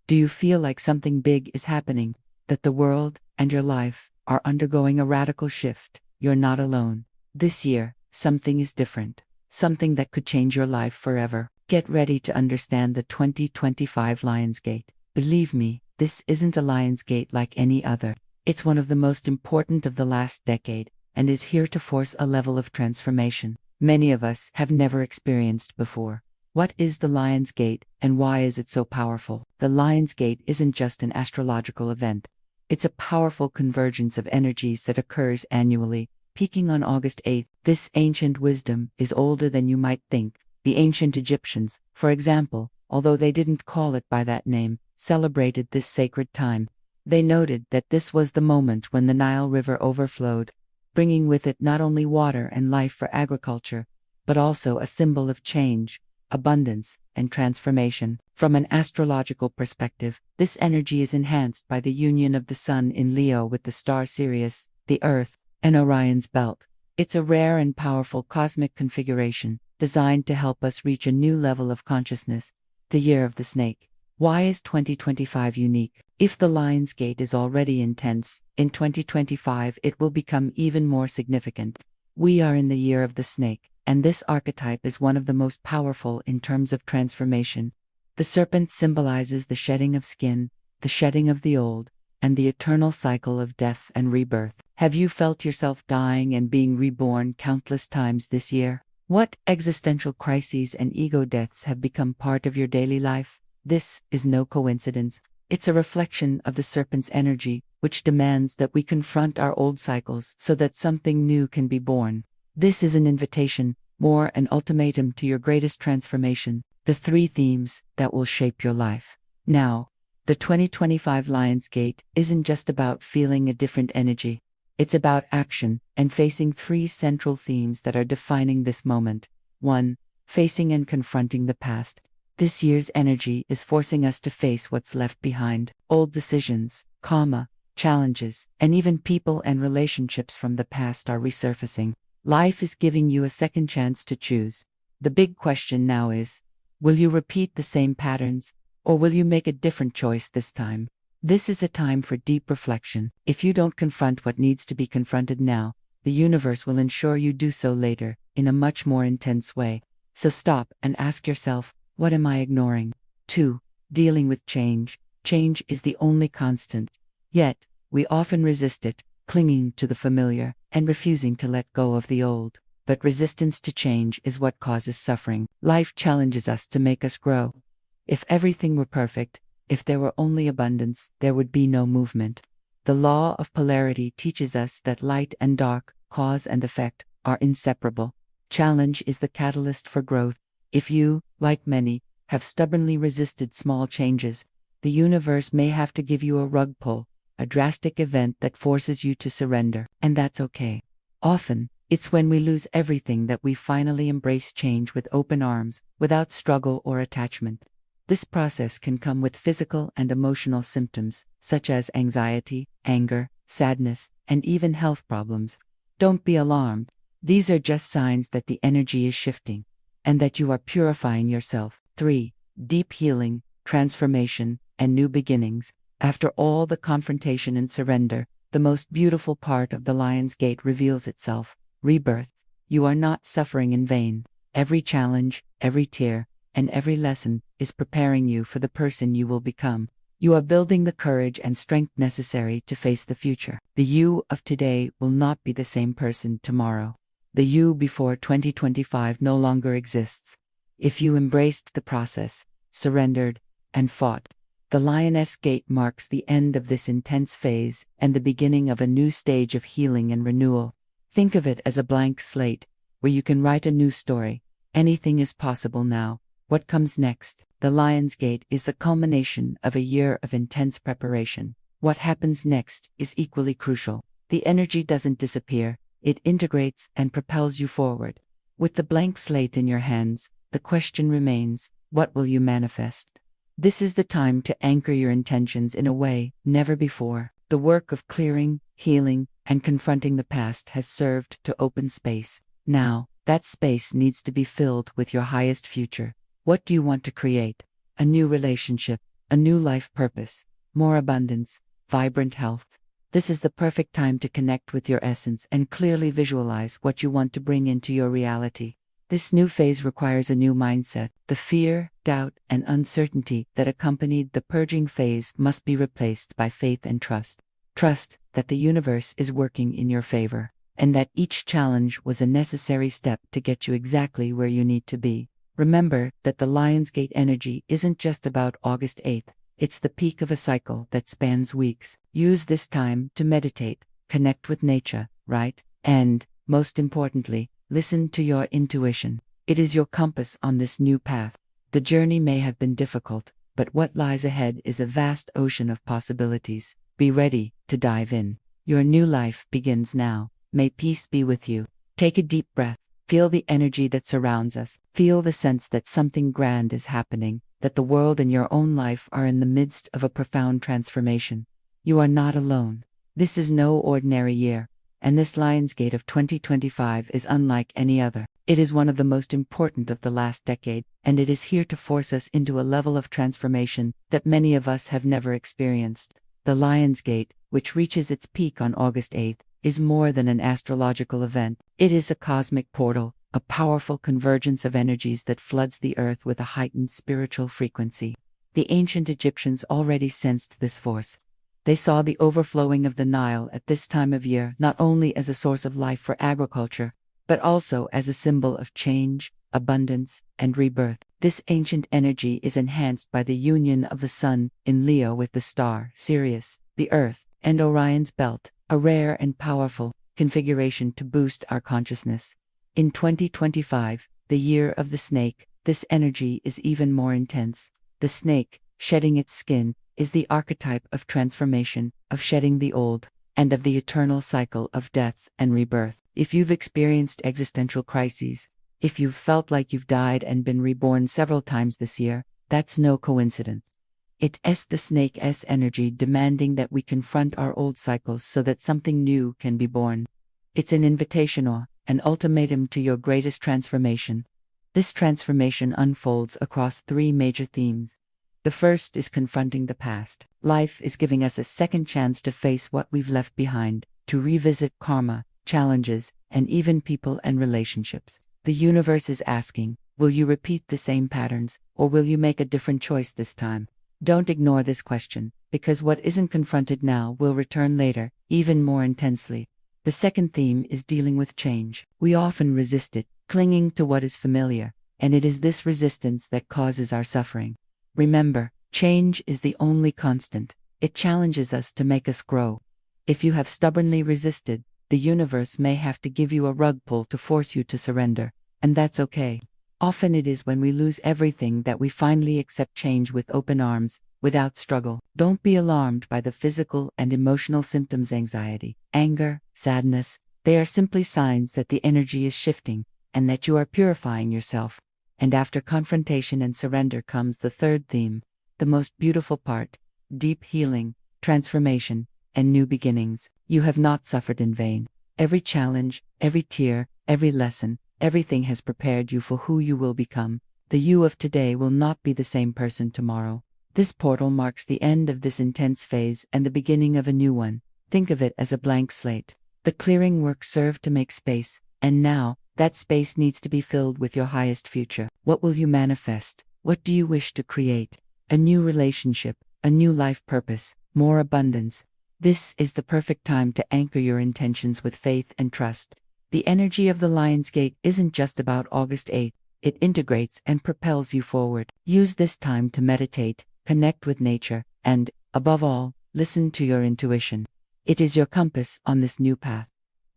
Do you feel like something big is happening, that the world and your life are undergoing a radical shift? You're not alone. This year, something is different. Something that could change your life forever. Get ready to understand the 2025 Lionsgate. Believe me, this isn't a Lionsgate like any other. It's one of the most important of the last decade, and is here to force a level of transformation many of us have never experienced before. What is the Lionsgate, and why is it so powerful? The Lionsgate isn't just an astrological event. It's a powerful convergence of energies that occurs annually, peaking on August 8th. This ancient wisdom is older than you might think. The ancient Egyptians, for example, although they didn't call it by that name, celebrated this sacred time. They noted that this was the moment when the Nile River overflowed, bringing with it not only water and life for agriculture, but also a symbol of change, abundance, and transformation. From an astrological perspective, this energy is enhanced by the union of the Sun in Leo with the star Sirius, the Earth, and Orion's belt. It's a rare and powerful cosmic configuration, designed to help us reach a new level of consciousness. The Year of the Snake. Why is 2025 unique? If the Lionsgate is already intense, in 2025 it will become even more significant. We are in the Year of the Snake, and this archetype is one of the most powerful in terms of transformation. The serpent symbolizes the shedding of skin, the shedding of the old, and the eternal cycle of death and rebirth. Have you felt yourself dying and being reborn countless times this year? What existential crises and ego deaths have become part of your daily life? This is no coincidence. It's a reflection of the serpent's energy, which demands that we confront our old cycles so that something new can be born. This is an invitation, more an ultimatum to your greatest transformation, the 3 themes that will shape your life. Now, the 2025 Lionsgate isn't just about feeling a different energy. It's about action and facing 3 central themes that are defining this moment. 1. Facing and confronting the past. This year's energy is forcing us to face what's left behind. Old decisions, challenges, and even people and relationships from the past are resurfacing. Life is giving you a second chance to choose. The big question now is, will you repeat the same patterns, or will you make a different choice this time? This is a time for deep reflection. If you don't confront what needs to be confronted now, the universe will ensure you do so later, in a much more intense way. So stop and ask yourself, what am I ignoring? 2. Dealing with change. Change is the only constant. Yet, we often resist it, clinging to the familiar, and refusing to let go of the old. But resistance to change is what causes suffering. Life challenges us to make us grow. If everything were perfect, if there were only abundance, there would be no movement. The law of polarity teaches us that light and dark, cause and effect, are inseparable. Challenge is the catalyst for growth. If you, like many, have stubbornly resisted small changes, the universe may have to give you a rug pull, a drastic event that forces you to surrender, and that's okay. Often, it's when we lose everything that we finally embrace change with open arms, without struggle or attachment. This process can come with physical and emotional symptoms, such as anxiety, anger, sadness, and even health problems. Don't be alarmed. These are just signs that the energy is shifting, and that you are purifying yourself. 3. Deep healing, transformation, and new beginnings. After all the confrontation and surrender, the most beautiful part of the Lionsgate reveals itself. Rebirth. You are not suffering in vain. Every challenge, every tear, and every lesson is preparing you for the person you will become. You are building the courage and strength necessary to face the future. The you of today will not be the same person tomorrow. The you before 2025 no longer exists. If you embraced the process, surrendered, and fought, the Lioness Gate marks the end of this intense phase and the beginning of a new stage of healing and renewal. Think of it as a blank slate, where you can write a new story. Anything is possible now. What comes next? The Lionsgate is the culmination of a year of intense preparation. What happens next is equally crucial. The energy doesn't disappear, it integrates and propels you forward. With the blank slate in your hands, the question remains, what will you manifest? This is the time to anchor your intentions in a way never before. The work of clearing, healing, and confronting the past has served to open space. Now, that space needs to be filled with your highest future. What do you want to create? A new relationship, a new life purpose, more abundance, vibrant health. This is the perfect time to connect with your essence and clearly visualize what you want to bring into your reality. This new phase requires a new mindset. The fear, doubt, and uncertainty that accompanied the purging phase must be replaced by faith and trust. Trust that the universe is working in your favor, and that each challenge was a necessary step to get you exactly where you need to be. Remember that the Lionsgate energy isn't just about August 8th. It's the peak of a cycle that spans weeks. Use this time to meditate, connect with nature, write, and, most importantly, listen to your intuition. It is your compass on this new path. The journey may have been difficult, but what lies ahead is a vast ocean of possibilities. Be ready to dive in. Your new life begins now. May peace be with you. Take a deep breath. Feel the energy that surrounds us. Feel the sense that something grand is happening, that the world and your own life are in the midst of a profound transformation. You are not alone. This is no ordinary year, and this Lionsgate of 2025 is unlike any other. It is one of the most important of the last decade, and it is here to force us into a level of transformation that many of us have never experienced. The Lionsgate, which reaches its peak on August 8th, is more than an astrological event. It is a cosmic portal, a powerful convergence of energies that floods the earth with a heightened spiritual frequency. The ancient Egyptians already sensed this force. They saw the overflowing of the Nile at this time of year not only as a source of life for agriculture, but also as a symbol of change, abundance, and rebirth. This ancient energy is enhanced by the union of the Sun in Leo with the star Sirius, the Earth, and Orion's belt, a rare and powerful configuration to boost our consciousness. In 2025, the year of the snake, this energy is even more intense. The snake, shedding its skin, is the archetype of transformation, of shedding the old, and of the eternal cycle of death and rebirth. If you've experienced existential crises, if you've felt like you've died and been reborn several times this year, that's no coincidence. It's the snake's energy demanding that we confront our old cycles so that something new can be born. It's an invitation or an ultimatum to your greatest transformation. This transformation unfolds across three major themes. The first is confronting the past. Life is giving us a second chance to face what we've left behind, to revisit karma, challenges, and even people and relationships. The universe is asking, will you repeat the same patterns, or will you make a different choice this time? Don't ignore this question, because what isn't confronted now will return later, even more intensely. The second theme is dealing with change. We often resist it, clinging to what is familiar, and it is this resistance that causes our suffering. Remember, change is the only constant. It challenges us to make us grow. If you have stubbornly resisted, the universe may have to give you a rug pull to force you to surrender, and that's okay. Often it is when we lose everything that we finally accept change with open arms, without struggle. Don't be alarmed by the physical and emotional symptoms: anxiety, anger, sadness. They are simply signs that the energy is shifting, and that you are purifying yourself. And after confrontation and surrender comes the third theme, the most beautiful part: deep healing, transformation, and new beginnings. You have not suffered in vain. Every challenge, every tear, every lesson, everything has prepared you for who you will become. The you of today will not be the same person tomorrow. This portal marks the end of this intense phase and the beginning of a new one. Think of it as a blank slate. The clearing work served to make space, and now, that space needs to be filled with your highest future. What will you manifest? What do you wish to create? A new relationship, a new life purpose, more abundance. This is the perfect time to anchor your intentions with faith and trust. The energy of the Lionsgate isn't just about August 8th, it integrates and propels you forward. Use this time to meditate, connect with nature, and, above all, listen to your intuition. It is your compass on this new path.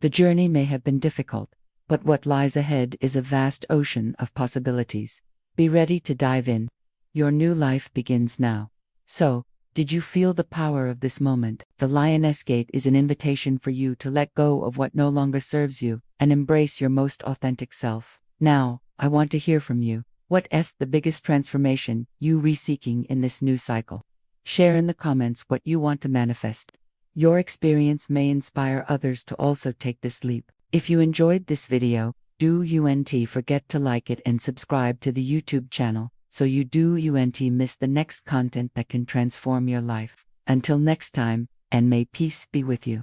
The journey may have been difficult, but what lies ahead is a vast ocean of possibilities. Be ready to dive in. Your new life begins now. So, did you feel the power of this moment? The Lioness Gate is an invitation for you to let go of what no longer serves you and embrace your most authentic self. Now, I want to hear from you. What's the biggest transformation you seeking in this new cycle? Share in the comments what you want to manifest. Your experience may inspire others to also take this leap. If you enjoyed this video, do forget to like it and subscribe to the YouTube channel. so you don't miss the next content that can transform your life. Until next time, and may peace be with you.